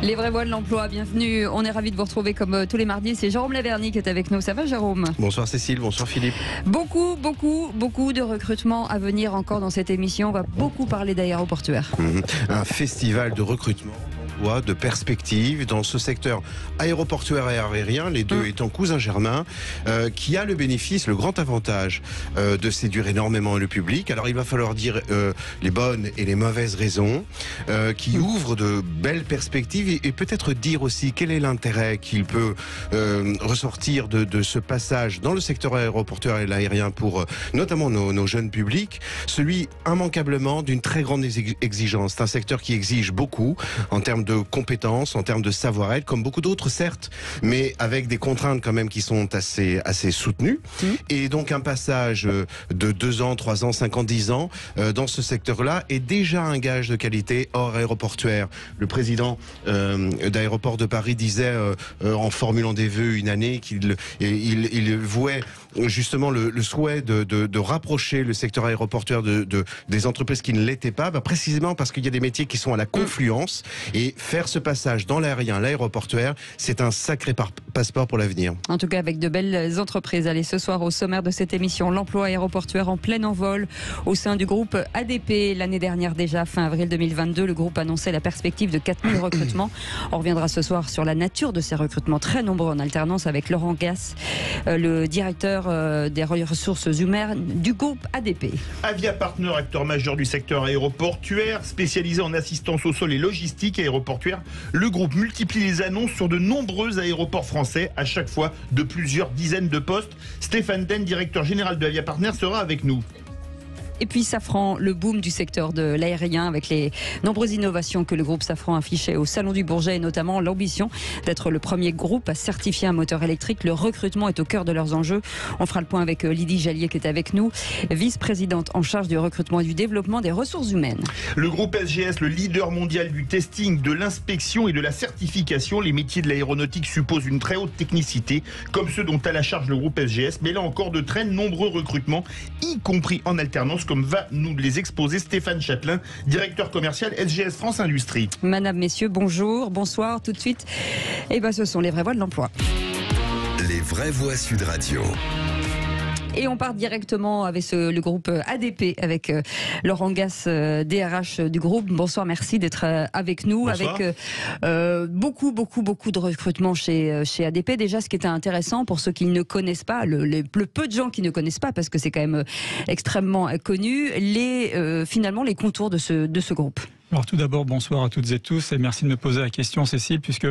Les vraies voix de l'emploi, bienvenue. On est ravis de vous retrouver comme tous les mardis. C'est Jérôme Laverny qui est avec nous. Ça va, Jérôme? Bonsoir Cécile, bonsoir Philippe. Beaucoup de recrutements à venir encore dans cette émission. On va beaucoup parler d'aéroportuaire. Un festival de recrutement, de perspectives dans ce secteur aéroportuaire et aérien, les deux étant cousins germains, qui a le bénéfice, le grand avantage de séduire énormément le public. Alors il va falloir dire les bonnes et les mauvaises raisons, qui ouvrent de belles perspectives et peut-être dire aussi quel est l'intérêt qu'il peut ressortir de ce passage dans le secteur aéroportuaire et aérien pour notamment nos jeunes publics, celui immanquablement d'une très grande exigence. C'est un secteur qui exige beaucoup en termes de compétences, en termes de savoir-être, comme beaucoup d'autres certes, mais avec des contraintes quand même qui sont assez soutenues. Et donc un passage de 2 ans, 3 ans, 5 ans, 10 ans dans ce secteur-là est déjà un gage de qualité hors aéroportuaire. Le président d'Aéroports de Paris disait en formulant des vœux une année qu'il vouait justement le souhait de rapprocher le secteur aéroportuaire des entreprises qui ne l'étaient pas, précisément parce qu'il y a des métiers qui sont à la confluence, et faire ce passage dans l'aérien, l'aéroportuaire, c'est un sacré passeport pour l'avenir. En tout cas, avec de belles entreprises. Allez, ce soir, au sommaire de cette émission, l'emploi aéroportuaire en plein envol au sein du groupe ADP. L'année dernière déjà, fin avril 2022, le groupe annonçait la perspective de 4000 recrutements. On reviendra ce soir sur la nature de ces recrutements, très nombreux en alternance, avec Laurent Gass, le directeur des ressources humaines du groupe ADP. Avia Partner, acteur majeur du secteur aéroportuaire, spécialisé en assistance au sol et logistique aéroportuaire, le groupe multiplie les annonces sur de nombreux aéroports français, à chaque fois de plusieurs dizaines de postes. Stéphane Den, directeur général de Avia Partner, sera avec nous. Et puis Safran, le boom du secteur de l'aérien avec les nombreuses innovations que le groupe Safran affichait au Salon du Bourget, et notamment l'ambition d'être le premier groupe à certifier un moteur électrique. Le recrutement est au cœur de leurs enjeux. On fera le point avec Lydie Jallier qui est avec nous, vice-présidente en charge du recrutement et du développement des ressources humaines. Le groupe SGS, le leader mondial du testing, de l'inspection et de la certification. Les métiers de l'aéronautique supposent une très haute technicité, comme ceux dont a la charge le groupe SGS. Mais là encore, de très nombreux recrutements, y compris en alternance, comme va nous les exposer Stéphane Châtelain, directeur commercial SGS France Industrie. Madame, messieurs, bonjour, bonsoir, tout de suite. Ce sont les vraies voix de l'emploi. Les vraies voix Sud Radio. Et on part directement avec le groupe ADP, avec Laurent Gass, DRH du groupe. Bonsoir, merci d'être avec nous. Bonsoir. Avec beaucoup de recrutement chez ADP. Déjà, ce qui était intéressant pour ceux qui ne connaissent pas, le peu de gens qui ne connaissent pas, parce que c'est quand même extrêmement connu, finalement les contours de ce groupe. Alors tout d'abord, bonsoir à toutes et tous, et merci de me poser la question, Cécile, puisque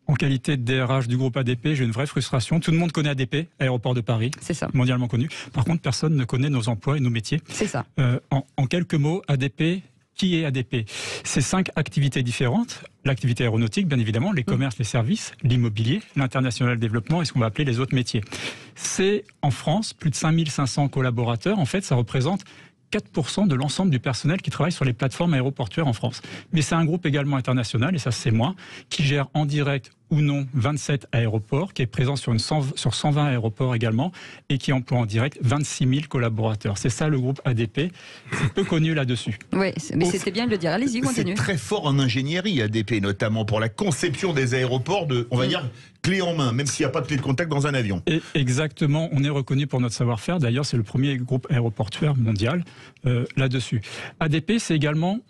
en qualité de DRH du groupe ADP, j'ai une vraie frustration. Tout le monde connaît ADP, Aéroport de Paris, c'est ça, mondialement connu. Par contre, personne ne connaît nos emplois et nos métiers. C'est ça. En quelques mots, ADP, qui est ADP? C'est 5 activités différentes. L'activité aéronautique, bien évidemment, les commerces, les services, l'immobilier, l'international développement et ce qu'on va appeler les autres métiers. C'est en France, plus de 5500 collaborateurs. En fait, ça représente 4% de l'ensemble du personnel qui travaille sur les plateformes aéroportuaires en France. Mais c'est un groupe également international, et ça c'est moi, qui gère en direct ou non 27 aéroports, qui est présent sur 120 aéroports également, et qui emploie en direct 26 000 collaborateurs. C'est ça le groupe ADP, c'est peu connu là-dessus. Oui, mais c'était bien de le dire. Allez-y, continue. C'est très fort en ingénierie ADP, notamment pour la conception des aéroports on va dire, clé en main, même s'il n'y a pas de clé de contact dans un avion. Et exactement, on est reconnu pour notre savoir-faire. D'ailleurs, c'est le premier groupe aéroportuaire mondial là-dessus. ADP, c'est également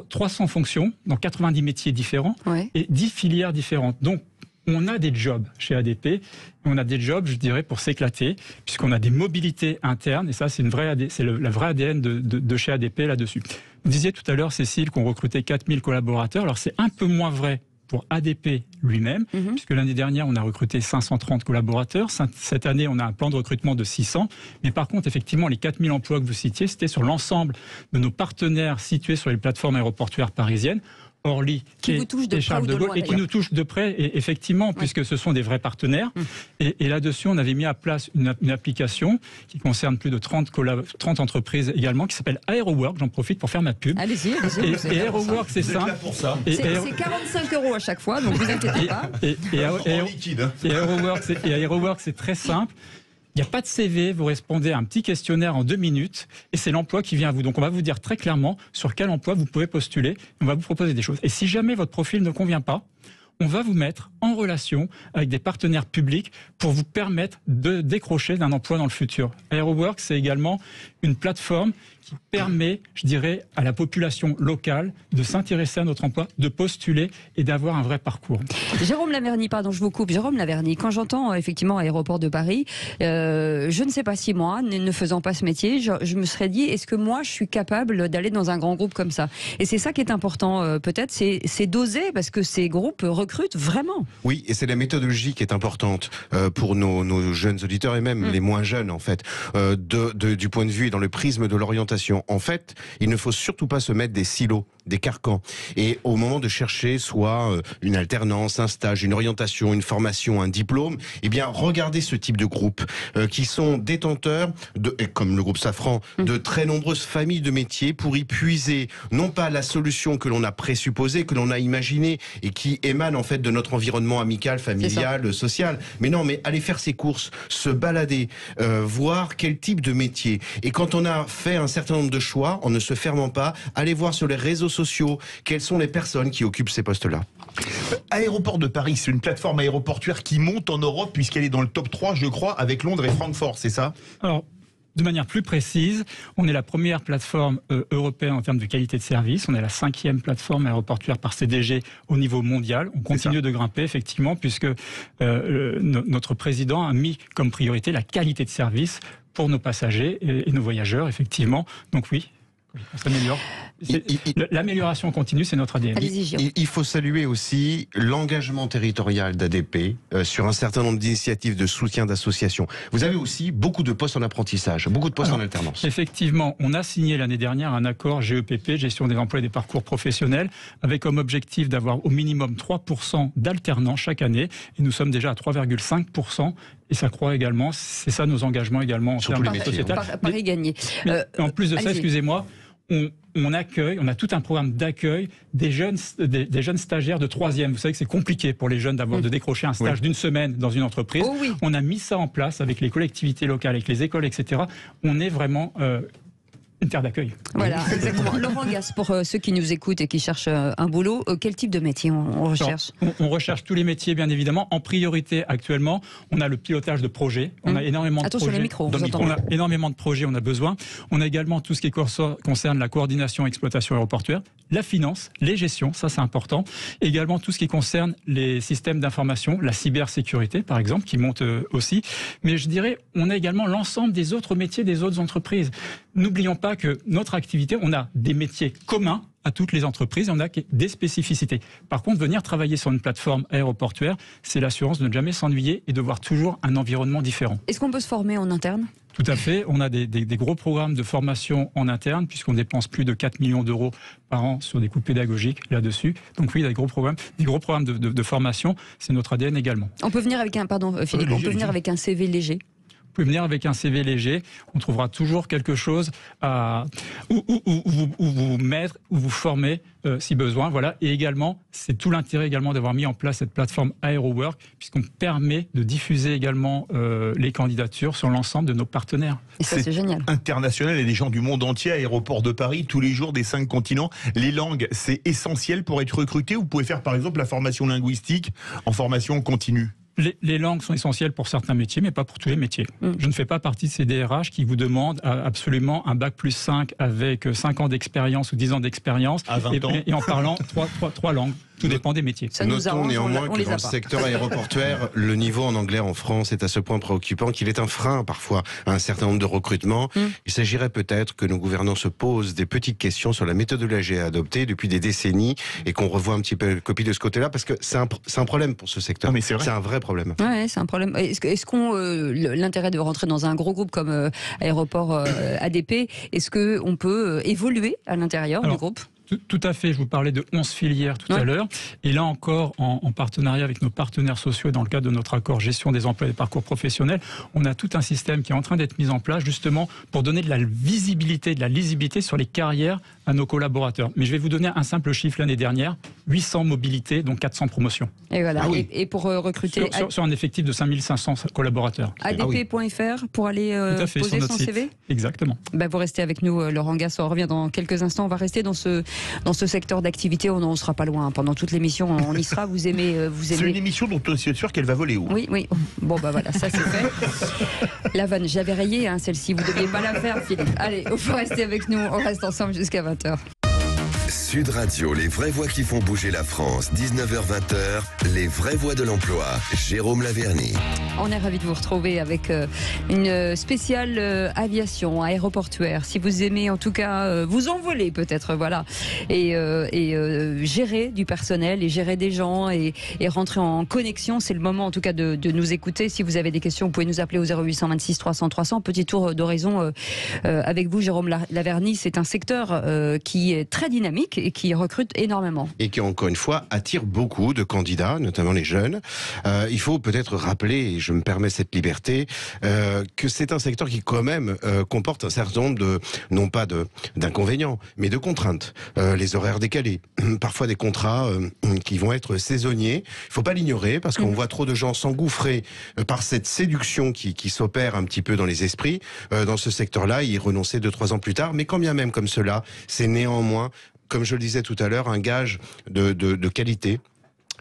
300 fonctions dans 90 métiers différents et 10 filières différentes. Donc, on a des jobs chez ADP. On a des jobs, je dirais, pour s'éclater, puisqu'on a des mobilités internes. Et ça, c'est la vraie ADN de chez ADP là-dessus. Vous disiez tout à l'heure, Cécile, qu'on recrutait 4000 collaborateurs. Alors, c'est un peu moins vrai pour ADP lui-même, puisque l'année dernière, on a recruté 530 collaborateurs. Cette année, on a un plan de recrutement de 600. Mais par contre, effectivement, les 4000 emplois que vous citiez, c'était sur l'ensemble de nos partenaires situés sur les plateformes aéroportuaires parisiennes. Orly qui vous touche de près ou de loin, et qui nous touche de près, et effectivement, puisque ce sont des vrais partenaires. Et là-dessus, on avait mis à place une application qui concerne plus de 30 entreprises également, qui s'appelle AeroWork. J'en profite pour faire ma pub. Allez-y. Et AeroWork, c'est simple. C'est 45 € à chaque fois, donc vous inquiétez pas. Et AeroWork, c'est très simple. Il n'y a pas de CV, vous répondez à un petit questionnaire en 2 minutes et c'est l'emploi qui vient à vous. Donc on va vous dire très clairement sur quel emploi vous pouvez postuler. On va vous proposer des choses. Et si jamais votre profil ne convient pas, on va vous mettre en relation avec des partenaires publics pour vous permettre de décrocher d'un emploi dans le futur. AeroWork, c'est également une plateforme qui permet, je dirais, à la population locale de s'intéresser à notre emploi, de postuler et d'avoir un vrai parcours. Jérôme Laverny, pardon, je vous coupe. Jérôme Laverny, quand j'entends effectivement Aéroport de Paris, je ne sais pas si moi, ne faisant pas ce métier, je me serais dit, est-ce que moi, je suis capable d'aller dans un grand groupe comme ça? Et c'est ça qui est important, peut-être, c'est d'oser, parce que ces groupes recrutent vraiment. Oui, et c'est la méthodologie qui est importante pour nos jeunes auditeurs et même les moins jeunes, en fait, du point de vue et dans le prisme de l'orientation. En fait, il ne faut surtout pas se mettre des silos, des carcans. Et au moment de chercher soit une alternance, un stage, une orientation, une formation, un diplôme, eh bien, regardez ce type de groupe qui sont détenteurs, comme le groupe Safran, de très nombreuses familles de métiers pour y puiser, non pas la solution que l'on a présupposée, que l'on a imaginée et qui émane en fait de notre environnement amical, familial, social. Mais non, mais aller faire ses courses, se balader, voir quel type de métier. Et quand on a fait un certain nombre de choix, en ne se fermant pas, aller voir sur les réseaux sociaux quelles sont les personnes qui occupent ces postes-là. Aéroport de Paris, c'est une plateforme aéroportuaire qui monte en Europe puisqu'elle est dans le top 3, je crois, avec Londres et Francfort, c'est ça? Alors, de manière plus précise, on est la première plateforme européenne en termes de qualité de service. On est la 5e plateforme aéroportuaire par CDG au niveau mondial. On continue de grimper, effectivement, puisque notre président a mis comme priorité la qualité de service pour nos passagers et nos voyageurs, effectivement. Donc oui, on s'améliore. L'amélioration continue, c'est notre ADN. Il faut saluer aussi l'engagement territorial d'ADP sur un certain nombre d'initiatives de soutien d'associations. Vous avez aussi beaucoup de postes en apprentissage, beaucoup de postes en alternance. Effectivement, on a signé l'année dernière un accord GEPP, gestion des emplois et des parcours professionnels, avec comme objectif d'avoir au minimum 3% d'alternants chaque année. Et nous sommes déjà à 3,5%. Et ça croît également, c'est ça nos engagements également en termes sociétal. Paris gagné. En plus de ça, excusez-moi, on accueille, on a tout un programme d'accueil des jeunes stagiaires de 3e. Vous savez que c'est compliqué pour les jeunes de décrocher un stage d'une semaine dans une entreprise. Oh oui. On a mis ça en place avec les collectivités locales, avec les écoles, etc. On est vraiment une terre d'accueil. Voilà, exactement. Laurent Gasse, pour ceux qui nous écoutent et qui cherchent un boulot, quel type de métier on recherche? On recherche tous les métiers, bien évidemment. En priorité, actuellement, on a le pilotage de projets. On a énormément de projets. Attention, les micros, On a énormément de projets, on a besoin. On a également tout ce qui concerne la coordination et exploitation aéroportuaire, la finance, les gestions, ça c'est important. Également tout ce qui concerne les systèmes d'information, la cybersécurité, par exemple, qui monte aussi. Mais je dirais, on a également l'ensemble des autres métiers des autres entreprises. N'oublions pas que notre activité, on a des métiers communs à toutes les entreprises et on a des spécificités. Par contre, venir travailler sur une plateforme aéroportuaire, c'est l'assurance de ne jamais s'ennuyer et de voir toujours un environnement différent. Est-ce qu'on peut se former en interne ? Tout à fait. On a des gros programmes de formation en interne, puisqu'on dépense plus de 4 millions d'euros par an sur des coûts pédagogiques là-dessus. Donc oui, il y a des gros programmes de formation. C'est notre ADN également. On peut venir avec un, Philippe, on peut venir avec un CV léger. Vous pouvez venir avec un CV léger, on trouvera toujours quelque chose où vous mettre, où vous former si besoin. Voilà. Et également, c'est tout l'intérêt également d'avoir mis en place cette plateforme AeroWork, puisqu'on permet de diffuser également les candidatures sur l'ensemble de nos partenaires. Et ça, c'est génial. International et des gens du monde entier, Aéroport de Paris, tous les jours des 5 continents. Les langues, c'est essentiel pour être recruté. Vous pouvez faire par exemple la formation linguistique en formation continue. Les langues sont essentielles pour certains métiers, mais pas pour tous les métiers. Je ne fais pas partie de ces DRH qui vous demandent absolument un bac plus 5 avec 5 ans d'expérience ou 10 ans d'expérience et en parlant 3 langues. Tout dépend des métiers. Notons néanmoins que dans le secteur aéroportuaire, le niveau en anglais en France est à ce point préoccupant qu'il est un frein parfois à un certain nombre de recrutements. Il s'agirait peut-être que nos gouvernants se posent des petites questions sur la méthodologie à adopter depuis des décennies et qu'on revoie un petit peu la copie de ce côté-là parce que c'est un problème pour ce secteur. Mais c'est un vrai problème. Ouais, c'est un problème. Est-ce qu'on l'intérêt de rentrer dans un gros groupe comme Aéroport ADP, est-ce qu'on peut évoluer à l'intérieur du groupe ? Tout à fait, je vous parlais de 11 filières tout à l'heure, et là encore, en partenariat avec nos partenaires sociaux et dans le cadre de notre accord gestion des emplois et des parcours professionnels, on a tout un système qui est en train d'être mis en place justement pour donner de la visibilité, de la lisibilité sur les carrières à nos collaborateurs. Mais je vais vous donner un simple chiffre l'année dernière, 800 mobilités, donc 400 promotions. Et voilà, et pour recruter... Sur un effectif de 5500 collaborateurs. ADP.fr pour aller poser son CV. Exactement. Vous restez avec nous, Laurent Gasse, on revient dans quelques instants. On va rester dans ce secteur d'activité, on n'en sera pas loin. Pendant toute l'émission, on y sera. Vous aimez. C'est une émission dont on est sûr qu'elle va voler haut. Oui. Bon, voilà, ça c'est fait. La vanne, j'avais rayé celle-ci, vous ne deviez pas la faire, Philippe. Allez, il faut rester avec nous, on reste ensemble jusqu'à 20h. Sud Radio, les vraies voix qui font bouger la France, 19h-20h, les vraies voix de l'emploi, Jérôme Laverny. On est ravis de vous retrouver avec une spéciale aviation aéroportuaire. Si vous aimez en tout cas vous envoler peut-être, voilà, et gérer du personnel et gérer des gens et rentrer en connexion, c'est le moment en tout cas de nous écouter. Si vous avez des questions, vous pouvez nous appeler au 0826 300 300. Petit tour d'horizon avec vous, Jérôme Laverny. C'est un secteur qui est très dynamique et qui recrute énormément. Et qui, encore une fois, attire beaucoup de candidats, notamment les jeunes. Il faut peut-être rappeler, et je me permets cette liberté, que c'est un secteur qui, quand même, comporte un certain nombre de, non pas d'inconvénients, mais de contraintes. Les horaires décalés, parfois des contrats qui vont être saisonniers. Il ne faut pas l'ignorer, parce qu'on voit trop de gens s'engouffrer par cette séduction qui s'opère un petit peu dans les esprits. Dans ce secteur-là, y renoncer 2-3 ans plus tard. Mais quand bien même comme cela, c'est néanmoins, comme je le disais tout à l'heure, un gage de qualité,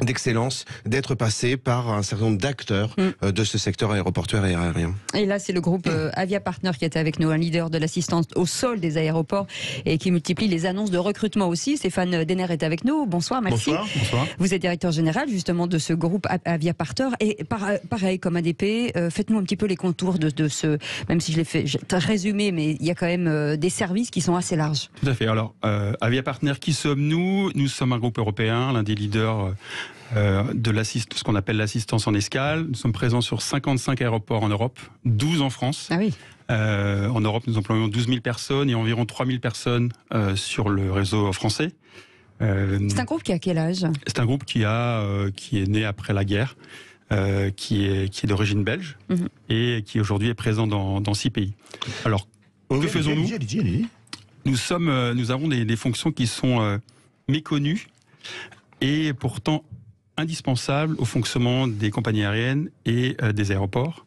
d'excellence, d'être passé par un certain nombre d'acteurs de ce secteur aéroportuaire et aérien. Et là, c'est le groupe Avia Partner qui était avec nous, un leader de l'assistance au sol des aéroports et qui multiplie les annonces de recrutement aussi. Stéphane Denner est avec nous. Bonsoir, merci. Bonsoir. Vous êtes directeur général justement de ce groupe Avia Partner. Et pareil, comme ADP, faites-nous un petit peu les contours de ce, même si je l'ai fait résumé, mais il y a quand même des services qui sont assez larges. Tout à fait. Alors, Avia Partner, qui sommes-nous ? Nous sommes un groupe européen, l'un des leaders de ce qu'on appelle l'assistance en escale. Nous sommes présents sur 55 aéroports en Europe, 12 en France. Ah oui. En Europe, nous employons 12 000 personnes et environ 3 000 personnes sur le réseau français. C'est un groupe qui a quel âge ? C'est un groupe qui est né après la guerre, qui est d'origine belge et qui aujourd'hui est présent dans 6 pays. Alors, que faisons-nous ? Nous avons des fonctions qui sont méconnues et pourtant indispensable au fonctionnement des compagnies aériennes et des aéroports.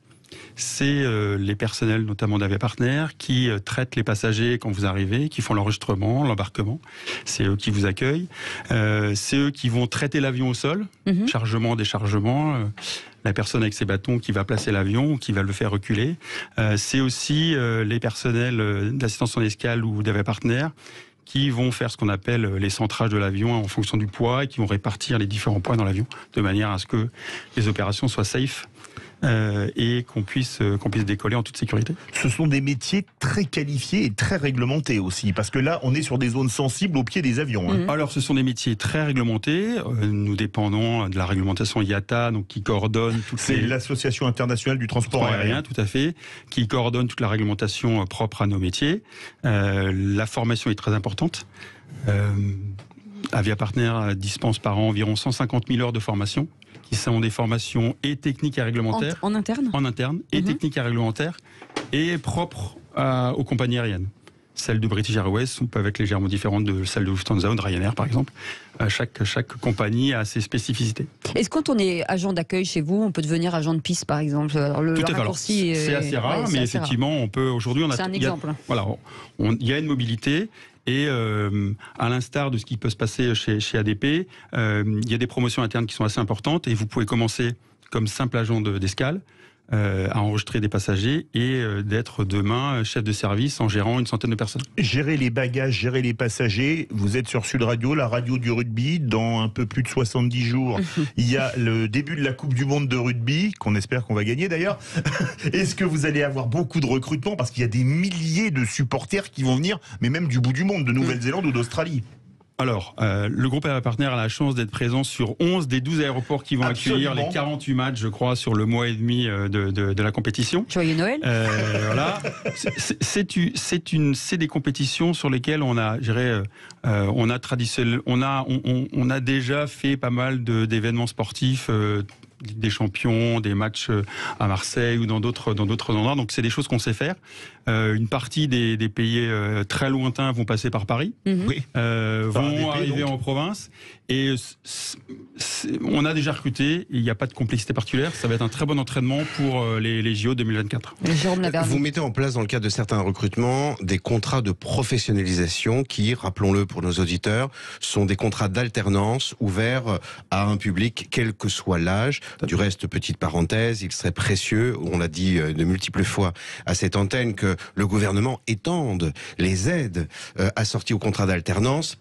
C'est les personnels, notamment d'Avia Partner, qui traitent les passagers quand vous arrivez, qui font l'enregistrement, l'embarquement. C'est eux qui vous accueillent. C'est eux qui vont traiter l'avion au sol, chargement, déchargement. La personne avec ses bâtons qui va placer l'avion, qui va le faire reculer. C'est aussi les personnels d'assistance en escale ou d'Avia Partner qui vont faire ce qu'on appelle les centrages de l'avion en fonction du poids et qui vont répartir les différents poids dans l'avion de manière à ce que les opérations soient safe et qu'on puisse décoller en toute sécurité. Ce sont des métiers très qualifiés et très réglementés aussi, parce que là, on est sur des zones sensibles au pied des avions. Alors, ce sont des métiers très réglementés. Nous dépendons de la réglementation IATA, donc qui coordonne C'est l'Association internationale du transport aérien. Tout à fait, qui coordonne toute la réglementation propre à nos métiers. La formation est très importante. Avia Partner dispense par an environ 150 000 heures de formation, qui sont des formations et techniques et réglementaires. En interne ? En interne, et techniques et réglementaires, et propres aux compagnies aériennes. Celles de British Airways peuvent être légèrement différentes de celles de Lufthansa ou de Ryanair, par exemple. Chaque compagnie a ses spécificités. Est-ce que quand on est agent d'accueil chez vous, on peut devenir agent de piste, par exemple ? Alors, tout à fait. C'est assez rare, mais effectivement, on peut aujourd'hui... C'est un exemple. Il y a une mobilité. Et à l'instar de ce qui peut se passer chez ADP, il y a des promotions internes qui sont assez importantes et vous pouvez commencer comme simple agent d'escale à enregistrer des passagers et d'être demain chef de service en gérant une centaine de personnes. Gérer les bagages, gérer les passagers, vous êtes sur Sud Radio, la radio du rugby. Dans un peu plus de 70 jours, il y a le début de la Coupe du Monde de rugby, qu'on espère qu'on va gagner d'ailleurs. Est-ce que vous allez avoir beaucoup de recrutement ? Parce qu'il y a des milliers de supporters qui vont venir, mais même du bout du monde, de Nouvelle-Zélande ou d'Australie. Alors, le groupe Aéroport Partenaires a la chance d'être présent sur 11 des 12 aéroports qui vont accueillir les 48 matchs, je crois, sur le mois et demi de la compétition. Joyeux Noël. Voilà. C'est des compétitions sur lesquelles on a, on a déjà fait pas mal d'événements sportifs. Des champions, des matchs à Marseille ou dans d'autres endroits. Donc c'est des choses qu'on sait faire. Une partie des pays très lointains vont passer par Paris, vont arriver en province. Et on a déjà recruté. Il n'y a pas de complexité particulière. Ça va être un très bon entraînement pour les JO 2024. Vous mettez en place dans le cadre de certains recrutements des contrats de professionnalisation qui, rappelons-le pour nos auditeurs, sont des contrats d'alternance ouverts à un public quel que soit l'âge. Du reste, petite parenthèse, il serait précieux, on l'a dit de multiples fois à cette antenne, que le gouvernement étende les aides assorties au contrat d'alternance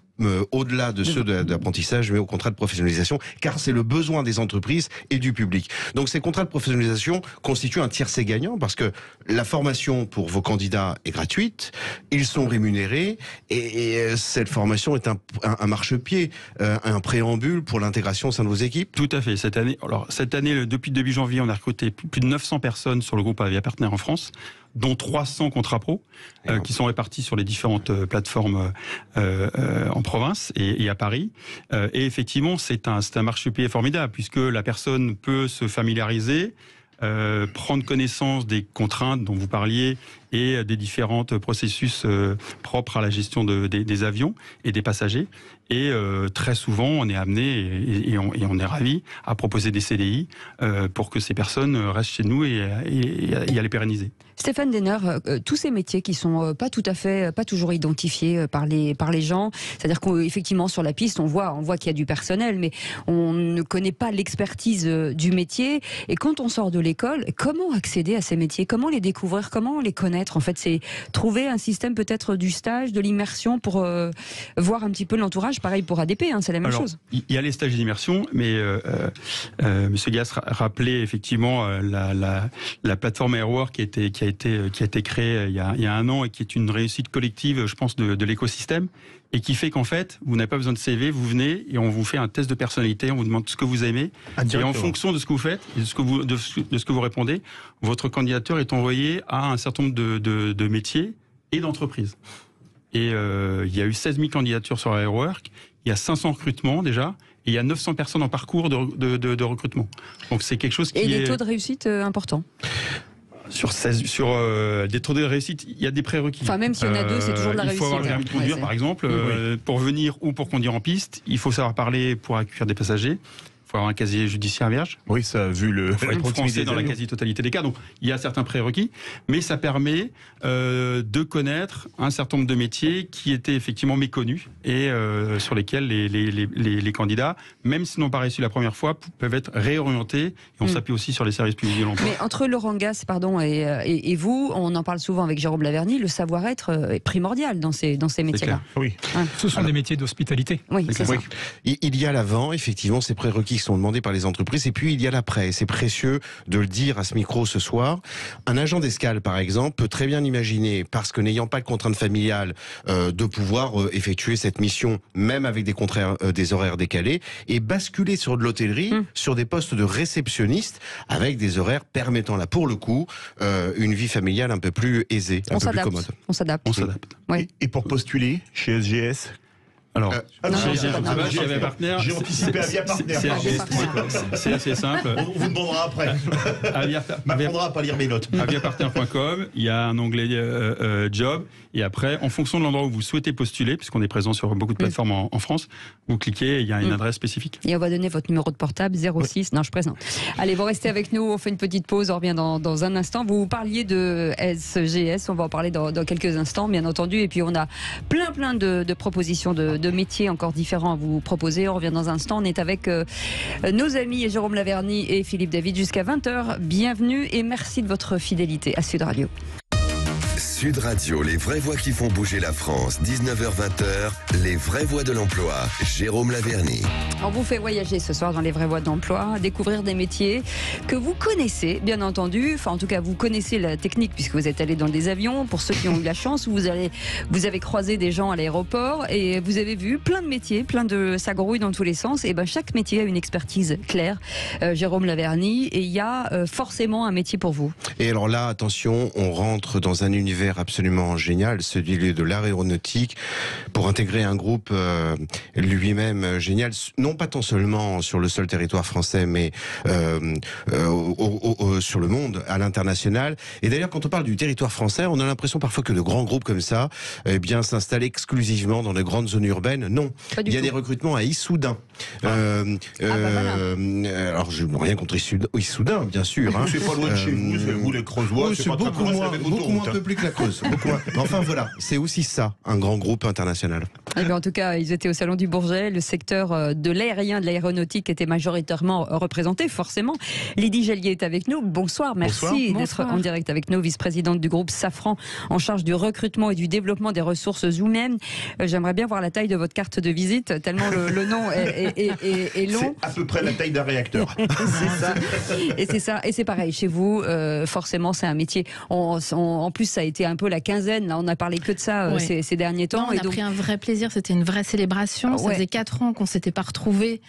au-delà de ceux d'apprentissage, mais au contrat de professionnalisation, car c'est le besoin des entreprises et du public. Donc ces contrats de professionnalisation constituent un tiercé gagnant, parce que la formation pour vos candidats est gratuite, ils sont rémunérés, et cette formation est un marchepied, un préambule pour l'intégration au sein de vos équipes. Tout à fait. Cette année, depuis le début janvier, on a recruté plus de 900 personnes sur le groupe Aéroport Partenaires en France, dont 300 contrats pro, qui sont répartis sur les différentes plateformes en province et à Paris. Et effectivement, c'est un marchepied formidable, puisque la personne peut se familiariser, prendre connaissance des contraintes dont vous parliez et des différents processus propres à la gestion des avions et des passagers. Et très souvent, on est amené et on est ravi à proposer des CDI pour que ces personnes restent chez nous et à les pérenniser. Stéphane Denner, tous ces métiers qui sont pas toujours identifiés par les gens, c'est-à-dire qu'effectivement sur la piste on voit qu'il y a du personnel, mais on ne connaît pas l'expertise du métier. Et quand on sort de l'école, comment accéder à ces métiers? Comment les découvrir? Comment les connaître? En fait, c'est trouver un système peut-être du stage, de l'immersion pour voir un petit peu l'entourage. Pareil pour ADP, c'est la même chose. Il y a les stages d'immersion, mais Monsieur Gass rappelait effectivement la plateforme Airwork qui a été créée il y a un an et qui est une réussite collective, je pense, de l'écosystème, et qui fait qu'en fait, vous n'avez pas besoin de CV, vous venez et on vous fait un test de personnalité, on vous demande ce que vous aimez, et en fonction de ce que vous faites et de ce que vous répondez, votre candidature est envoyée à un certain nombre de métiers et d'entreprises. Et il y a eu 16 000 candidatures sur Airwork, il y a 500 recrutements déjà, et il y a 900 personnes en parcours de recrutement. Donc c'est quelque chose qui est... Et des taux de réussite importants. Sur des taux de réussite, il y a des prérequis. Enfin, même s'il y en a deux, c'est toujours de la réussite. Il faut avoir le permis de conduire, par exemple. Pour venir ou pour conduire en piste, il faut savoir parler pour accueillir des passagers. Il faut avoir un casier judiciaire vierge. Oui, ça a vu le... Il faut être français dans la quasi-totalité des cas. Donc, il y a certains prérequis. Mais ça permet de connaître un certain nombre de métiers qui étaient effectivement méconnus et sur lesquels les candidats, même s'ils n'ont pas réussi la première fois, peuvent être réorientés. Et on s'appuie aussi sur les services publics de l'emploi. Mais entre Laurent Gass, et vous, on en parle souvent avec Jérôme Laverny, le savoir-être est primordial dans ces métiers-là. Oui. Ce sont des métiers d'hospitalité. Oui, c'est ça. Il y a l'avant, effectivement, ces prérequis qui sont demandés par les entreprises, et puis il y a l'après. C'est précieux de le dire à ce micro ce soir. Un agent d'escale, par exemple, peut très bien imaginer, parce que n'ayant pas de contrainte familiale, de pouvoir effectuer cette mission, même avec des horaires décalés, et basculer sur de l'hôtellerie, sur des postes de réceptionniste, avec des horaires permettant là, pour le coup, une vie familiale un peu plus aisée, un peu plus commode. On s'adapte. Ouais. Et pour postuler chez SGS? Alors, j'ai anticipé Avia Partner. C'est assez simple. On vous demandera après. M'apprendra à pas lire mes notes. Aviapartner.com, il y a un onglet job, et après, en fonction de l'endroit où vous souhaitez postuler, puisqu'on est présent sur beaucoup de plateformes en France, vous cliquez, il y a une adresse spécifique. Et on va donner votre numéro de portable 06. Non, je présente. Allez, vous restez avec nous, on fait une petite pause, on revient dans un instant. Vous parliez de SGS, on va en parler dans quelques instants, bien entendu, et puis on a plein de propositions de métiers encore différents à vous proposer. On revient dans un instant. On est avec nos amis Jérôme Laverny et Philippe David jusqu'à 20h. Bienvenue et merci de votre fidélité à Sud Radio. Sud Radio, les vraies voix qui font bouger la France, 19h-20h, les vraies voix de l'emploi. Jérôme Laverny. On vous fait voyager ce soir dans les vraies voies d'emploi, découvrir des métiers que vous connaissez, bien entendu. Enfin, en tout cas, vous connaissez la technique puisque vous êtes allé dans des avions. Pour ceux qui ont eu la chance, vous avez croisé des gens à l'aéroport et vous avez vu plein de métiers, ça grouille dans tous les sens. Et ben, chaque métier a une expertise claire. Jérôme Laverny, et il y a forcément un métier pour vous. Et alors là, attention, on rentre dans un univers absolument génial, celui de l'aéronautique, pour intégrer un groupe lui-même génial, non pas tant seulement sur le seul territoire français, mais sur le monde, à l'international. Et d'ailleurs, quand on parle du territoire français, on a l'impression parfois que de grands groupes comme ça, s'installent exclusivement dans de grandes zones urbaines. Non, il y a des recrutements à Issoudun. Alors, je n'ai rien contre Issoudun, bien sûr. Hein. C'est pas loin de chez vous, c'est vous les Creusois. C'est beaucoup moins peuplé que la Creuse. Enfin voilà, c'est aussi ça, un grand groupe international. Et bien, en tout cas, ils étaient au Salon du Bourget. Le secteur de l'aérien, de l'aéronautique était majoritairement représenté, forcément. Lydie Gélier est avec nous. Bonsoir, merci d'être en direct avec nous, vice-présidente du groupe Safran, en charge du recrutement et du développement des ressources humaines. J'aimerais bien voir la taille de votre carte de visite, tellement le nom est long. C'est à peu près la taille d'un réacteur. C'est ça. Et c'est ça. Et c'est pareil, chez vous, forcément, c'est un métier. En plus, ça a été un peu la quinzaine. Là, on a parlé que de ça ces derniers temps. Non, on a pris un vrai plaisir. C'était une vraie célébration. Ça faisait 4 ans qu'on s'était pas retrouvés.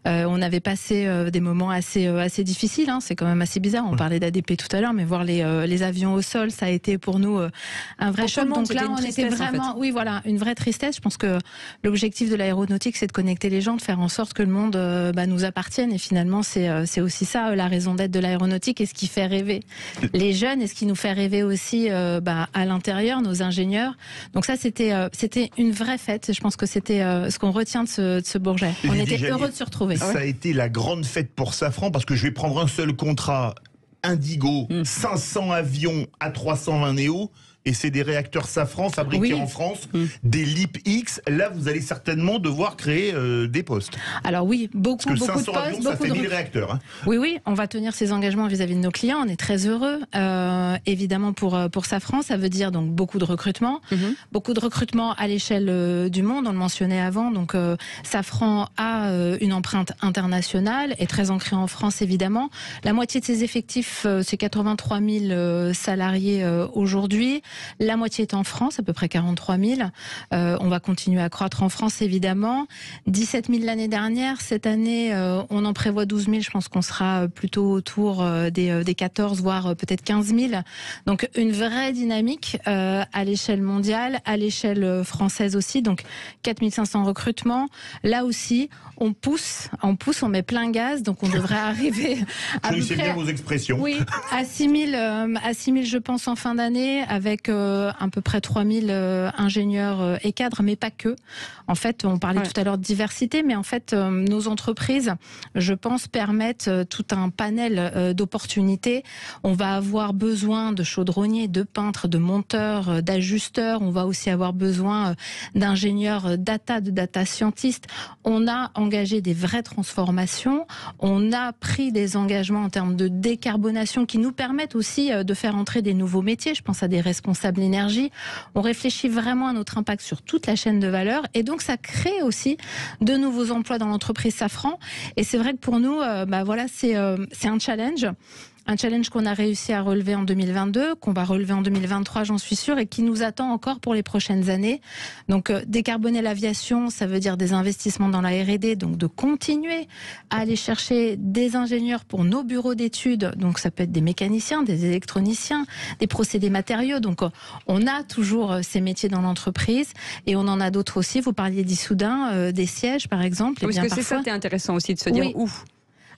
On avait passé des moments assez difficiles, hein. C'est quand même assez bizarre. On parlait d'ADP tout à l'heure, mais voir les avions au sol, ça a été pour nous un vrai choc. Donc là, on était vraiment, oui, voilà, une vraie tristesse. Je pense que l'objectif de l'aéronautique, c'est de connecter les gens, de faire en sorte que le monde nous appartienne. Et finalement, c'est aussi ça la raison d'être de l'aéronautique et ce qui fait rêver les jeunes et ce qui nous fait rêver aussi à l'intérieur, nos ingénieurs. Donc ça, c'était une vraie fête. Je pense que c'était ce qu'on retient de ce Bourget. On était heureux de se retrouver. Ça a été la grande fête pour Safran parce que je vais prendre un seul contrat Indigo, 500 avions à 320 Neo. Et c'est des réacteurs Safran fabriqués en France, des LEAP-X. Là, vous allez certainement devoir créer des postes. Alors oui, beaucoup de postes. Parce que 500 avions, ça fait 1000 réacteurs. Hein. Oui, on va tenir ces engagements vis-à-vis de nos clients. On est très heureux. Évidemment, pour Safran, ça veut dire donc beaucoup de recrutement. Beaucoup de recrutement à l'échelle du monde, on le mentionnait avant. Donc Safran a une empreinte internationale, est très ancrée en France, évidemment. La moitié de ses effectifs, c'est 83 000 salariés aujourd'hui. La moitié est en France, à peu près 43 000. On va continuer à croître en France, évidemment. 17 000 l'année dernière. Cette année, on en prévoit 12 000. Je pense qu'on sera plutôt autour des 14, voire peut-être 15 000. Donc, une vraie dynamique à l'échelle mondiale, à l'échelle française aussi. Donc, 4 500 recrutements. Là aussi, on pousse, on met plein gaz. Donc, on devrait arriver à peu près, bien vos expressions. Oui, à 6 000, je pense, en fin d'année, avec à peu près 3 000 ingénieurs et cadres, mais pas que. En fait, on parlait tout à l'heure de diversité, mais en fait, nos entreprises, je pense, permettent tout un panel d'opportunités. On va avoir besoin de chaudronniers, de peintres, de monteurs, d'ajusteurs. On va aussi avoir besoin d'ingénieurs data, de data scientists. On a engagé des vraies transformations. On a pris des engagements en termes de décarbonation qui nous permettent aussi de faire entrer des nouveaux métiers. Je pense à des responsables énergie. On réfléchit vraiment à notre impact sur toute la chaîne de valeur et donc ça crée aussi de nouveaux emplois dans l'entreprise Safran. Et c'est vrai que pour nous, c'est un challenge. Un challenge qu'on a réussi à relever en 2022, qu'on va relever en 2023, j'en suis sûre, et qui nous attend encore pour les prochaines années. Donc, décarboner l'aviation, ça veut dire des investissements dans la R&D, donc de continuer à aller chercher des ingénieurs pour nos bureaux d'études. Donc, ça peut être des mécaniciens, des électroniciens, des procédés matériaux. Donc, on a toujours ces métiers dans l'entreprise et on en a d'autres aussi. Vous parliez d'Issoudun, des sièges, par exemple. Parce que c'est ça qui est intéressant aussi de se dire où.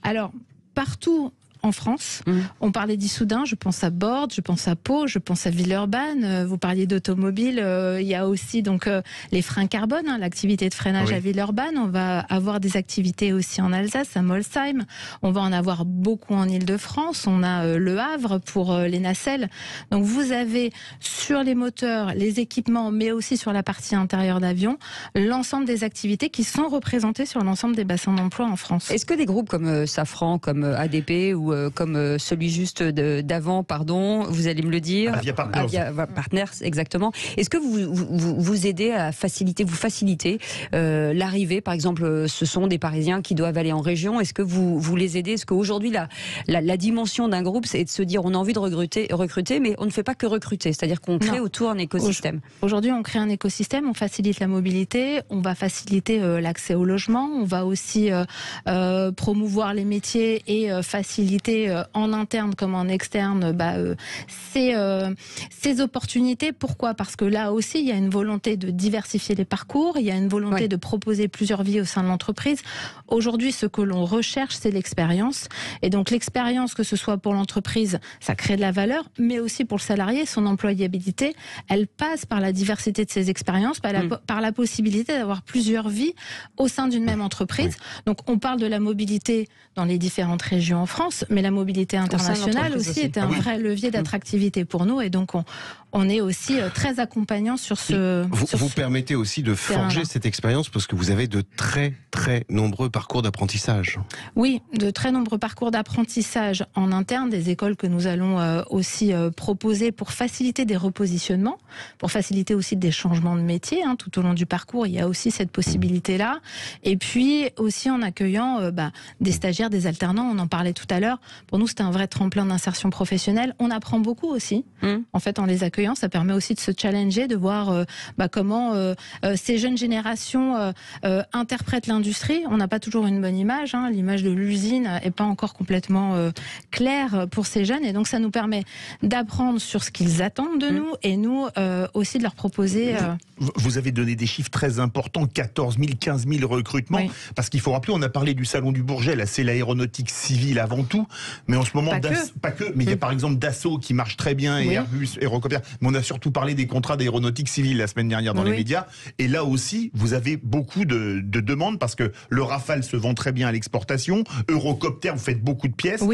Alors, partout en France. On parlait d'Issoudun, je pense à Bordes, je pense à Pau, je pense à Villeurbanne. Vous parliez d'automobile, il y a aussi donc les freins carbone, l'activité de freinage à Villeurbanne. On va avoir des activités aussi en Alsace, à Molsheim. On va en avoir beaucoup en Île-de-France. On a Le Havre pour les nacelles. Donc vous avez sur les moteurs, les équipements, mais aussi sur la partie intérieure d'avion, l'ensemble des activités qui sont représentées sur l'ensemble des bassins d'emploi en France. Est-ce que des groupes comme Safran, comme ADP ou comme celui juste d'avant, pardon, vous allez me le dire. Avia Partners. Avia Partners, exactement. Est-ce que vous aidez à faciliter l'arrivée, par exemple, ce sont des Parisiens qui doivent aller en région, est-ce que vous les aidez? Est-ce qu'aujourd'hui, la dimension d'un groupe, c'est de se dire on a envie de recruter, mais on ne fait pas que recruter, c'est-dire qu'on crée autour un écosystème. Aujourd'hui, on crée un écosystème, on facilite la mobilité, on va faciliter l'accès au logement, on va aussi promouvoir les métiers et faciliter en interne comme en externe ces opportunités. Pourquoi? Parce que là aussi, il y a une volonté de diversifier les parcours, il y a une volonté de proposer plusieurs vies au sein de l'entreprise. Aujourd'hui, ce que l'on recherche, c'est l'expérience. Et donc l'expérience, que ce soit pour l'entreprise, ça crée de la valeur, mais aussi pour le salarié, son employabilité, elle passe par la diversité de ses expériences, par la possibilité d'avoir plusieurs vies au sein d'une même entreprise. Donc on parle de la mobilité dans les différentes régions en France, mais la mobilité internationale aussi est un vrai levier d'attractivité pour nous, et donc on est aussi très accompagnant sur ce... Vous permettez aussi de forger cette expérience parce que vous avez de très très nombreux parcours d'apprentissage. Oui, de très nombreux parcours d'apprentissage en interne, des écoles que nous allons aussi proposer pour faciliter des repositionnements, pour faciliter aussi des changements de métier. Tout au long du parcours, il y a aussi cette possibilité-là. Et puis aussi en accueillant des stagiaires, des alternants, on en parlait tout à l'heure. Pour nous, c'est un vrai tremplin d'insertion professionnelle. On apprend beaucoup aussi. En fait, en les accueillant, ça permet aussi de se challenger, de voir comment ces jeunes générations interprètent l'industrie. On n'a pas toujours une bonne image. L'image de l'usine n'est pas encore complètement claire pour ces jeunes. Et donc, ça nous permet d'apprendre sur ce qu'ils attendent de nous et nous aussi de leur proposer... Vous avez donné des chiffres très importants, 14 000, 15 000 recrutements. Oui. Parce qu'il faut rappeler, on a parlé du Salon du Bourget, là c'est l'aéronautique civile avant tout. Mais en ce moment, pas que, mais il y a par exemple Dassault qui marche très bien, et Airbus, Eurocopter. Mais on a surtout parlé des contrats d'aéronautique civile la semaine dernière dans les médias. Et là aussi, vous avez beaucoup de demandes parce que le Rafale se vend très bien à l'exportation. Eurocopter, vous faites beaucoup de pièces.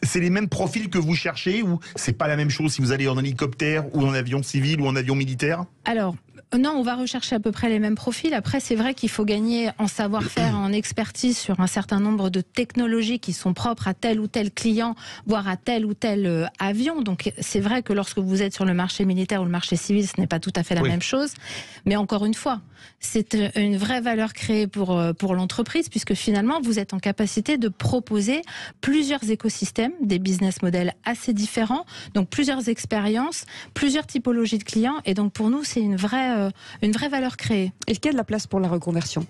C'est les mêmes profils que vous cherchez, ou c'est pas la même chose si vous allez en hélicoptère ou en avion civil ou en avion militaire? Alors, non, on va rechercher à peu près les mêmes profils. Après, c'est vrai qu'il faut gagner en savoir-faire, en expertise sur un certain nombre de technologies qui sont propres à tel ou tel client, voire à tel ou tel avion. Donc, c'est vrai que lorsque vous êtes sur le marché militaire ou le marché civil, ce n'est pas tout à fait la même chose. Mais encore une fois, c'est une vraie valeur créée pour l'entreprise, puisque finalement, vous êtes en capacité de proposer plusieurs écosystèmes, des business models assez différents, donc plusieurs expériences, plusieurs typologies de clients. Et donc, pour nous, c'est une vraie valeur créée. Est-ce qu'il y a de la place pour la reconversion ?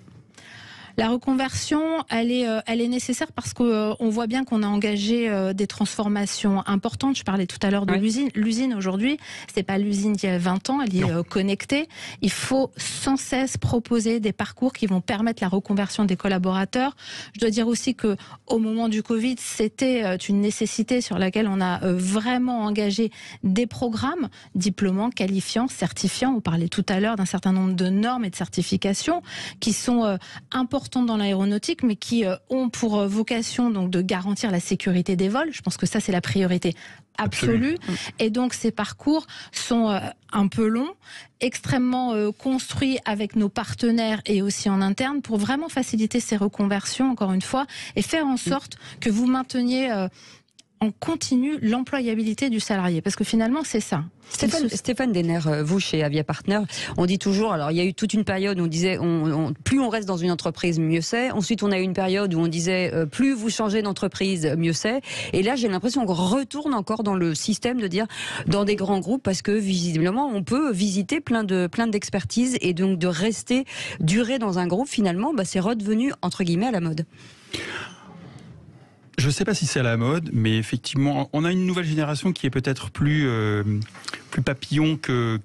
La reconversion, elle est nécessaire parce qu'on voit bien qu'on a engagé des transformations importantes. Je parlais tout à l'heure de l'usine. L'usine aujourd'hui, c'est pas l'usine d'il y a 20 ans, elle est connectée. Il faut sans cesse proposer des parcours qui vont permettre la reconversion des collaborateurs. Je dois dire aussi que au moment du Covid, c'était une nécessité sur laquelle on a vraiment engagé des programmes diplômants, qualifiants, certifiants. On parlait tout à l'heure d'un certain nombre de normes et de certifications qui sont importantes dans l'aéronautique, mais qui ont pour vocation donc de garantir la sécurité des vols. Je pense que ça, c'est la priorité absolue. Et donc, ces parcours sont un peu longs, extrêmement construits avec nos partenaires et aussi en interne pour vraiment faciliter ces reconversions, encore une fois, et faire en sorte que vous mainteniez en continu l'employabilité du salarié. Parce que finalement, c'est ça. Stéphane Denner, vous chez Avia Partners, on dit toujours, alors il y a eu toute une période où on disait plus on reste dans une entreprise, mieux c'est. Ensuite, on a eu une période où on disait plus vous changez d'entreprise, mieux c'est. Et là, j'ai l'impression qu'on retourne encore dans le système de dire dans des grands groupes, parce que visiblement, on peut visiter plein d'expertises et donc de durer dans un groupe, finalement, c'est redevenu entre guillemets à la mode. Je ne sais pas si c'est à la mode, mais effectivement, on a une nouvelle génération qui est peut-être plus papillon que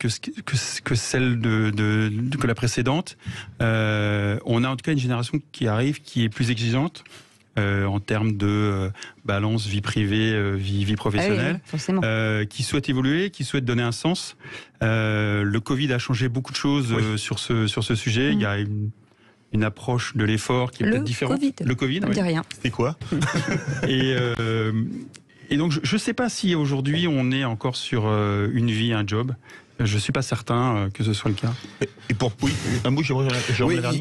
celle que la précédente. On a en tout cas une génération qui arrive, qui est plus exigeante en termes de balance vie privée, vie professionnelle, qui souhaite évoluer, qui souhaite donner un sens. Le Covid a changé beaucoup de choses sur ce sujet. Il y a une approche de l'effort qui est peut-être différente. Le Covid, on ne dit rien. C'est quoi? Et donc, je ne sais pas si aujourd'hui on est encore sur une vie, un job. Je ne suis pas certain que ce soit le cas. Et pour un mot,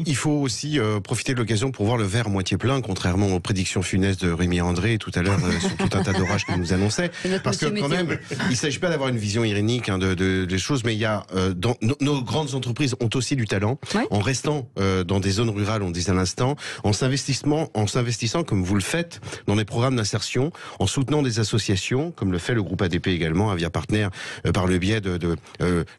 il faut aussi profiter de l'occasion pour voir le verre moitié plein, contrairement aux prédictions funestes de Rémi André tout à l'heure sur tout un tas d'orages qu'il nous annonçait. Parce que quand même, il ne s'agit pas d'avoir une vision irénique des choses, mais il y a nos grandes entreprises ont aussi du talent, en restant dans des zones rurales, on disait à l'instant, en s'investissant comme vous le faites dans des programmes d'insertion, en soutenant des associations, comme le fait le groupe ADP également, Avia Partner, par le biais de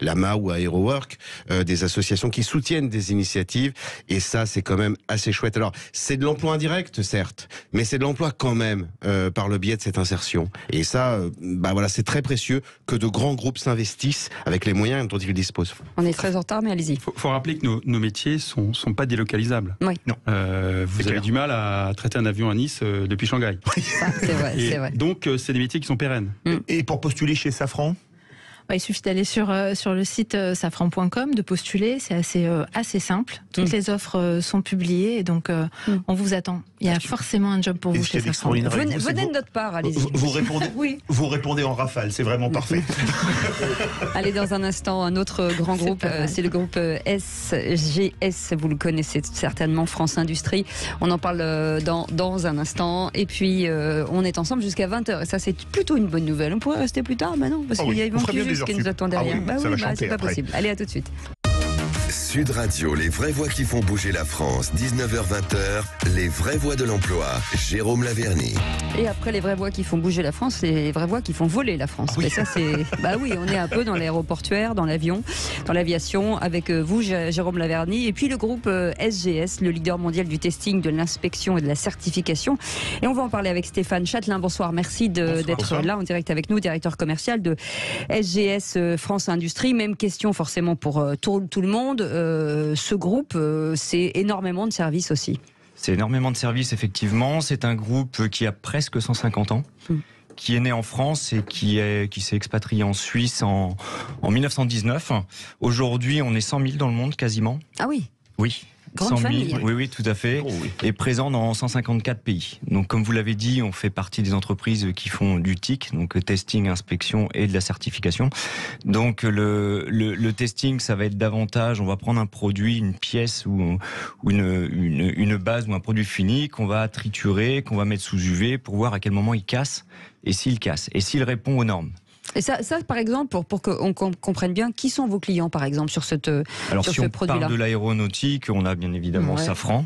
Lama ou AeroWork, des associations qui soutiennent des initiatives, et ça c'est quand même assez chouette. Alors c'est de l'emploi indirect certes, mais c'est de l'emploi quand même par le biais de cette insertion, et ça voilà, c'est très précieux que de grands groupes s'investissent avec les moyens dont ils disposent. On est très en retard, mais allez-y. Faut rappeler que nos métiers sont pas délocalisables. Oui. Non. Vous avez du mal à traiter un avion à Nice depuis Shanghai. Ça, c'est vrai, c'est vrai. Donc c'est des métiers qui sont pérennes. Et pour postuler chez Safran? Il suffit d'aller sur le site safran.com, de postuler, c'est assez simple. Toutes les offres sont publiées, et donc on vous attend. Il y a forcément un job pour vous chez Safran. Venez de notre part, allez-y. Vous répondez, oui. Vous répondez en rafale, c'est vraiment parfait. Allez, dans un instant, un autre grand groupe, c'est le groupe SGS, vous le connaissez certainement, France Industrie. On en parle dans un instant, et puis on est ensemble jusqu'à 20h, et ça c'est plutôt une bonne nouvelle. On pourrait rester plus tard, mais non, parce qu'il y a Yvan Cujuste qui nous attend derrière. C'est pas possible. Allez, à tout de suite. Sud Radio, les vraies voix qui font bouger la France, 19h-20h, les vraies voix de l'emploi, Jérôme Laverny. Et après les vraies voix qui font bouger la France, les vraies voix qui font voler la France. Mais ça c'est, on est un peu dans l'aéroportuaire, dans l'avion, dans l'aviation, avec vous, Jérôme Laverny, et puis le groupe SGS, le leader mondial du testing, de l'inspection et de la certification. Et on va en parler avec Stéphane Châtelain. Bonsoir, merci d'être là en direct avec nous, directeur commercial de SGS France Industrie. Même question forcément pour tout le monde. Ce groupe, c'est énormément de services aussi. C'est énormément de services, effectivement. C'est un groupe qui a presque 150 ans, qui est né en France et qui s'est expatrié en Suisse en 1919. Aujourd'hui, on est 100 000 dans le monde, quasiment. Ah oui. Oui. Grande 100 000, famille. oui, tout à fait, et présent dans 154 pays. Donc, comme vous l'avez dit, on fait partie des entreprises qui font du TIC, donc testing, inspection et de la certification. Donc, le testing, ça va être davantage, on va prendre un produit, une pièce ou une base ou un produit fini qu'on va triturer, qu'on va mettre sous UV pour voir à quel moment il casse et s'il casse et s'il répond aux normes. Et ça, par exemple, pour qu'on comprenne bien, qui sont vos clients, par exemple, sur ce produit-là? Alors, si on parle de l'aéronautique, on a bien évidemment Safran,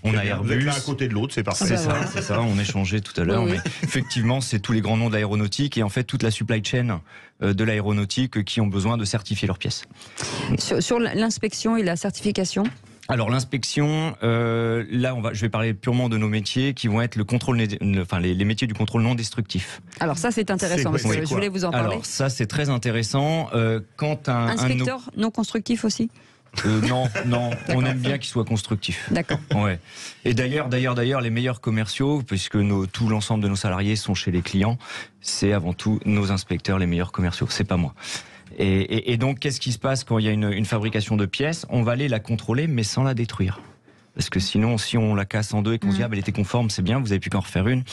on a Airbus. L'un à côté de l'autre, c'est parfait. C'est ça, on échangeait tout à l'heure. Mais effectivement, c'est tous les grands noms de l'aéronautique et en fait toute la supply chain de l'aéronautique qui ont besoin de certifier leurs pièces. Sur l'inspection et la certification? Alors l'inspection, je vais parler purement de nos métiers qui vont être les métiers du contrôle non destructif. Alors ça c'est intéressant, parce que je voulais vous en parler. Alors ça c'est très intéressant. Quand inspecteur non constructif aussi? Non, on aime bien qu'il soit constructif. D'accord. Ouais. Et d'ailleurs, les meilleurs commerciaux, puisque tout l'ensemble de nos salariés sont chez les clients, c'est avant tout nos inspecteurs les meilleurs commerciaux. C'est pas moi. Et donc, qu'est-ce qui se passe quand il y a une fabrication de pièces? On va aller la contrôler, mais sans la détruire. Parce que sinon, si on la casse en deux et qu'on se dit elle était conforme, c'est bien, vous avez plus qu'en refaire une,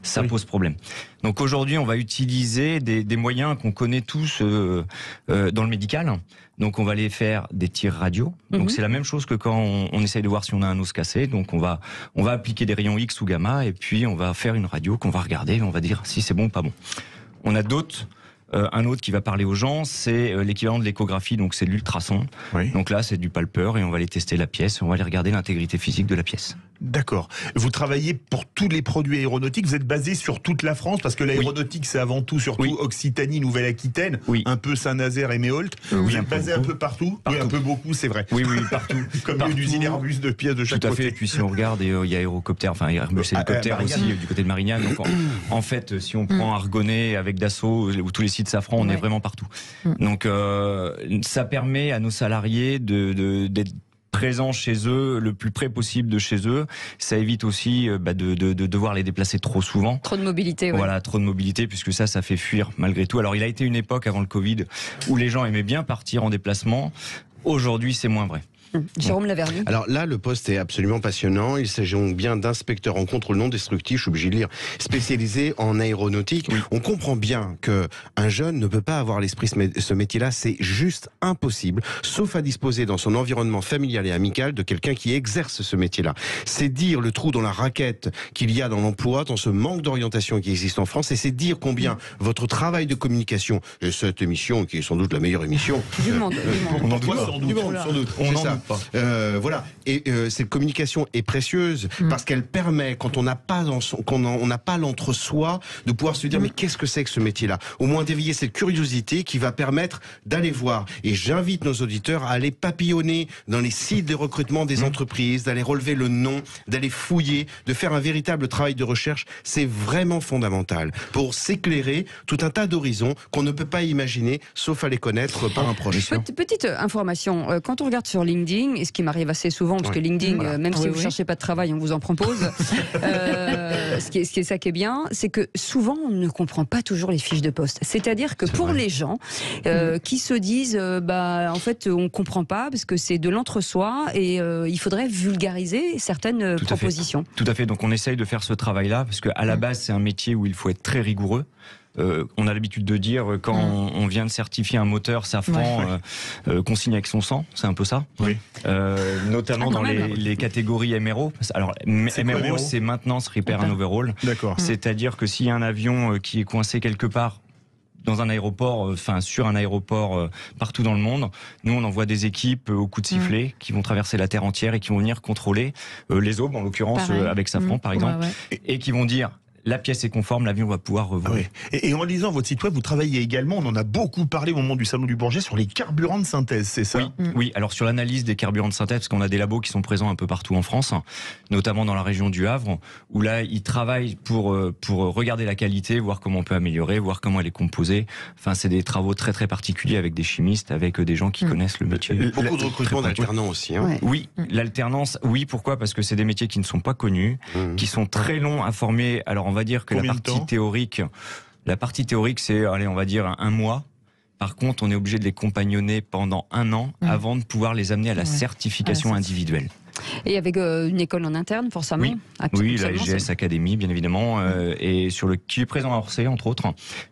ça pose problème. Donc aujourd'hui, on va utiliser des moyens qu'on connaît tous dans le médical. Donc on va aller faire des tirs radio. Donc c'est la même chose que quand on essaye de voir si on a un os cassé. Donc on va appliquer des rayons X ou gamma et puis on va faire une radio qu'on va regarder et on va dire si c'est bon ou pas bon. On a d'autres. Un autre qui va parler aux gens, c'est l'équivalent de l'échographie, donc c'est de l'ultrason. Donc là, c'est du palpeur et on va aller tester la pièce, on va aller regarder l'intégrité physique de la pièce. D'accord. Vous travaillez pour tous les produits aéronautiques, vous êtes basé sur toute la France, parce que l'aéronautique, c'est avant tout, surtout Occitanie, Nouvelle-Aquitaine, un peu Saint-Nazaire et Méholt. Vous êtes basé un peu partout. Oui, un peu beaucoup, c'est vrai. Oui, partout. Comme une usine Airbus de pièces de chaque côté. Tout à fait, et puis si on regarde, il y a Airbus Hélicoptère aussi, du côté de Marignane. Donc en fait, si on prend Argonnet avec Dassault, ou tous les sites Safran, on est vraiment partout. Donc ça permet à nos salariés d'être présents chez eux, le plus près possible de chez eux. Ça évite aussi de devoir les déplacer trop souvent. Trop de mobilité, Voilà, trop de mobilité, puisque ça fait fuir malgré tout. Alors il a été une époque avant le Covid où les gens aimaient bien partir en déplacement. Aujourd'hui, c'est moins vrai. Jérôme Laverny. Alors là, le poste est absolument passionnant. Il s'agit donc bien d'inspecteur en contrôle non destructif, je suis obligé de lire, spécialisé en aéronautique. Oui. On comprend bien qu'un jeune ne peut pas avoir l'esprit ce métier-là, c'est juste impossible, sauf à disposer dans son environnement familial et amical de quelqu'un qui exerce ce métier-là. C'est dire le trou dans la raquette qu'il y a dans l'emploi, dans ce manque d'orientation qui existe en France, et c'est dire combien votre travail de communication, et cette émission qui est sans doute la meilleure émission du monde, on en doute sans doute. On n'en doute pas. Voilà. Et cette communication est précieuse parce qu'elle permet, quand on n'a pas l'entre-soi, de pouvoir se dire mais qu'est-ce que c'est que ce métier-là ? Au moins d'éveiller cette curiosité qui va permettre d'aller voir. Et j'invite nos auditeurs à aller papillonner dans les sites de recrutement des entreprises, d'aller relever le nom, d'aller fouiller, de faire un véritable travail de recherche. C'est vraiment fondamental pour s'éclairer tout un tas d'horizons qu'on ne peut pas imaginer, sauf à les connaître par un proche. Petite information, quand on regarde sur LinkedIn, et ce qui m'arrive assez souvent, parce que LinkedIn, même si vous ne cherchez pas de travail, on vous en propose, ce qui est ça qui est bien, c'est que souvent on ne comprend pas toujours les fiches de poste. C'est-à-dire que pour les gens qui se disent, en fait, on ne comprend pas, parce que c'est de l'entre-soi, et il faudrait vulgariser certaines propositions. Tout à fait, donc on essaye de faire ce travail-là, parce qu'à la base, c'est un métier où il faut être très rigoureux. On a l'habitude de dire quand on vient de certifier un moteur Safran qu'on signe avec son sang, c'est un peu ça. Oui. Notamment dans les catégories MRO. Alors MRO, c'est maintenance, repair and overhaul. D'accord. C'est-à-dire que s'il y a un avion qui est coincé quelque part dans un aéroport, sur un aéroport partout dans le monde, nous on envoie des équipes au coup de sifflet qui vont traverser la terre entière et qui vont venir contrôler les aubes, en l'occurrence avec Safran par exemple, et qui vont dire la pièce est conforme, l'avion va pouvoir revoler. Et en lisant votre site web, vous travaillez également, on en a beaucoup parlé au moment du Salon du Bourget, sur les carburants de synthèse, c'est ça ? Oui, alors sur l'analyse des carburants de synthèse, parce qu'on a des labos qui sont présents un peu partout en France, notamment dans la région du Havre, où là, ils travaillent pour regarder la qualité, voir comment on peut améliorer, voir comment elle est composée. Enfin, c'est des travaux très très particuliers avec des chimistes, avec des gens qui connaissent le métier. Beaucoup de recrutement d'alternants aussi. Hein. Oui, l'alternance, pourquoi ? Parce que c'est des métiers qui ne sont pas connus, qui sont très longs à former. Alors, on va dire que la partie théorique, c'est, on va dire, un mois. Par contre, on est obligé de les compagnonner pendant 1 an avant de pouvoir les amener à la certification individuelle. Et avec une école en interne, forcément. Oui, la SGS Academy, bien évidemment, et qui est présent à Orsay, entre autres.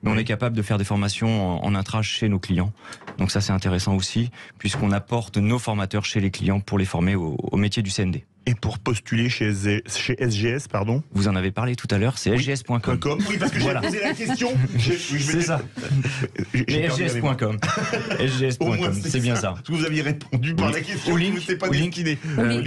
Mais on est capable de faire des formations en intra chez nos clients. Donc ça, c'est intéressant aussi, puisqu'on apporte nos formateurs chez les clients pour les former au métier du CND. Et pour postuler chez SGS, pardon ? Vous en avez parlé tout à l'heure, c'est sgs.com. Oui, parce que j'ai posé la question. C'est ça. sgs.com. sgs.com, c'est bien ça. Parce que vous aviez répondu par la question, je ne sais pas destiné.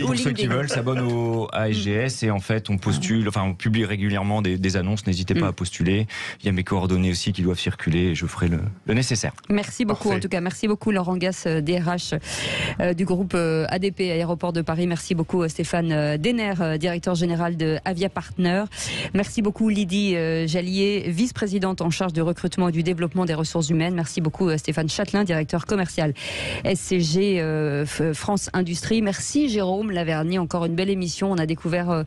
Pour ceux qui veulent, s'abonnent à SGS et en fait, on postule, on publie régulièrement des annonces, n'hésitez pas à postuler. Il y a mes coordonnées aussi qui doivent circuler et je ferai le nécessaire. Merci beaucoup, en tout cas. Merci beaucoup, Laurent Gasse, DRH du groupe ADP Aéroport de Paris. Merci beaucoup, Stéphane Denner, directeur général de Avia Partner. Merci beaucoup, Lydie Jallier, vice-présidente en charge du recrutement et du développement des ressources humaines. Merci beaucoup, Stéphane Châtelain, directeur commercial SCG France Industrie. Merci, Jérôme Laverny. Encore une belle émission. On a découvert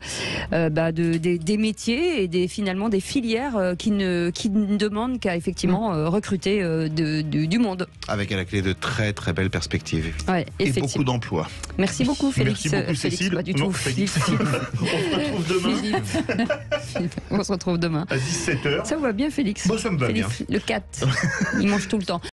des métiers et finalement des filières qui ne demandent qu'à effectivement recruter du monde. Avec à la clé de très très belles perspectives. Ouais, et beaucoup d'emplois. Merci beaucoup, Félix. Merci beaucoup, Cécile. Pas du tout. Félix. On se retrouve demain. On se retrouve demain. À 17h. Ça vous va bien, Félix? Bon, ça me va bien. Le 4. Il mange tout le temps.